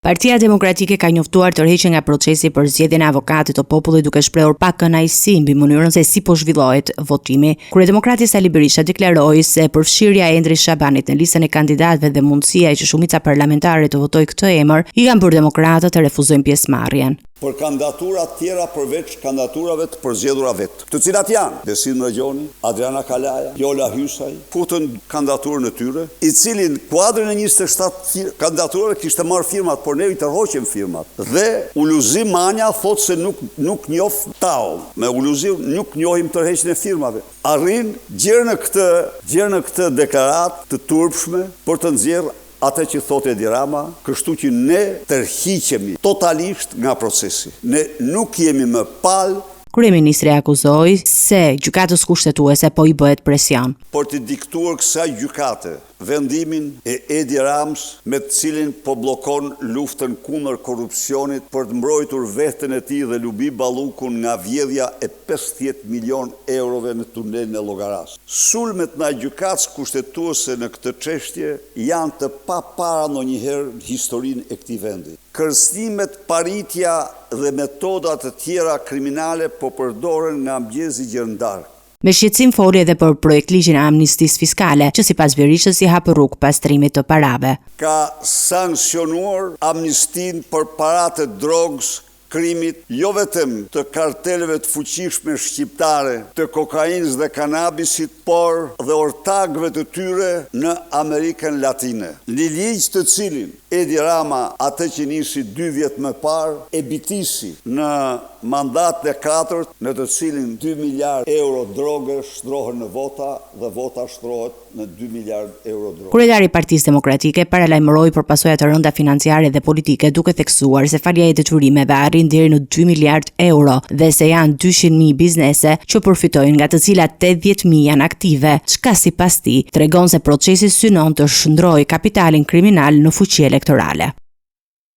Partia Demokratike ka njoftuar tërheqjen nga procesi për zgjedhjen e avokatit të popullit duke shprehur pak kënaqësi mbi mënyrën se si po zhvillohet votimi. Kryedemokrati Sali Berisha deklaroi se përfshirja e Endrit Shabanit në listën e kandidatëve dhe mundësia që shumica parlamentare të votojë këtë emër i kanë bërë demokratët të refuzojnë pjesëmarrjen. Për kandidatura tjera përveç kandidaturave të përzgjedhura vetë, të cilat janë Besim Rëgjoni, Adriana Kalaja, Jola Hysaj, futën kandidaturën e tyre, i cilin kuadrin e 27 kandidaturave kishte marrë firmat, por ne i tërhoqëm firmat. Dhe Uluzim Manja thotë se nuk njoh tao, me Uluzim nuk njohim tërheqjen e firmave. Arrin gjerë në këtë deklaratë të turpshme për të nxjerrë atë që thotë Edi Rama, kështu që ne tërhiqemi totalisht nga procesi. Ne nuk jemi më palë. Kryeministri akuzoi se gjykatës kushtetuese po i bëhet presion. Por të diktuar kësaj gjykate vendimin e Edi Ramës me të cilin po bllokon luftën kundër korrupsionit për të mbrojtur veten e tij dhe Lubi Ballukun nga vjedhja e 50 milion eurove në tunelin e Llogaras. Sulmet ndaj gjykatës kushtetuese në këtë çështje janë të papara ndonjëherë në historinë e këtij vendi. Kërcënimet, paritja dhe metoda të tjera kriminale po përdoren nga mëngjesi gjendar. Me shqetësim foli edhe për projektligjin e amnistisë fiskale, që sipas Berishës i hap rrugë pastrimit të parave. Ka sankcionuar amnistin për paratë e drogës, krimit, jo vetëm të karteleve të fuqishme shqiptare, të kokainës dhe kanabisit, por dhe ortakëve të tyre në Amerikën Latine. Një ligj të cilin Edi Rama, atë që nisi 2 vjet më parë, e bitisi në mandatin e 4, në të cilin 2 miliard euro droge shtrohen në vota dhe vota shtrohet në 2 miliard euro droge. Kryetari i Partisë Demokratike paralajmëroi për pasojat të rënda financiare dhe politike, duke theksuar se falja e detyrimeve arrin deri në 2 miliard euro dhe se janë 200.000 biznese që përfitojnë, nga të cilat 80.000 janë aktive, çka sipas tij tregon se procesi synon të shndrojë kapitalin kriminal në fuqi elektorale.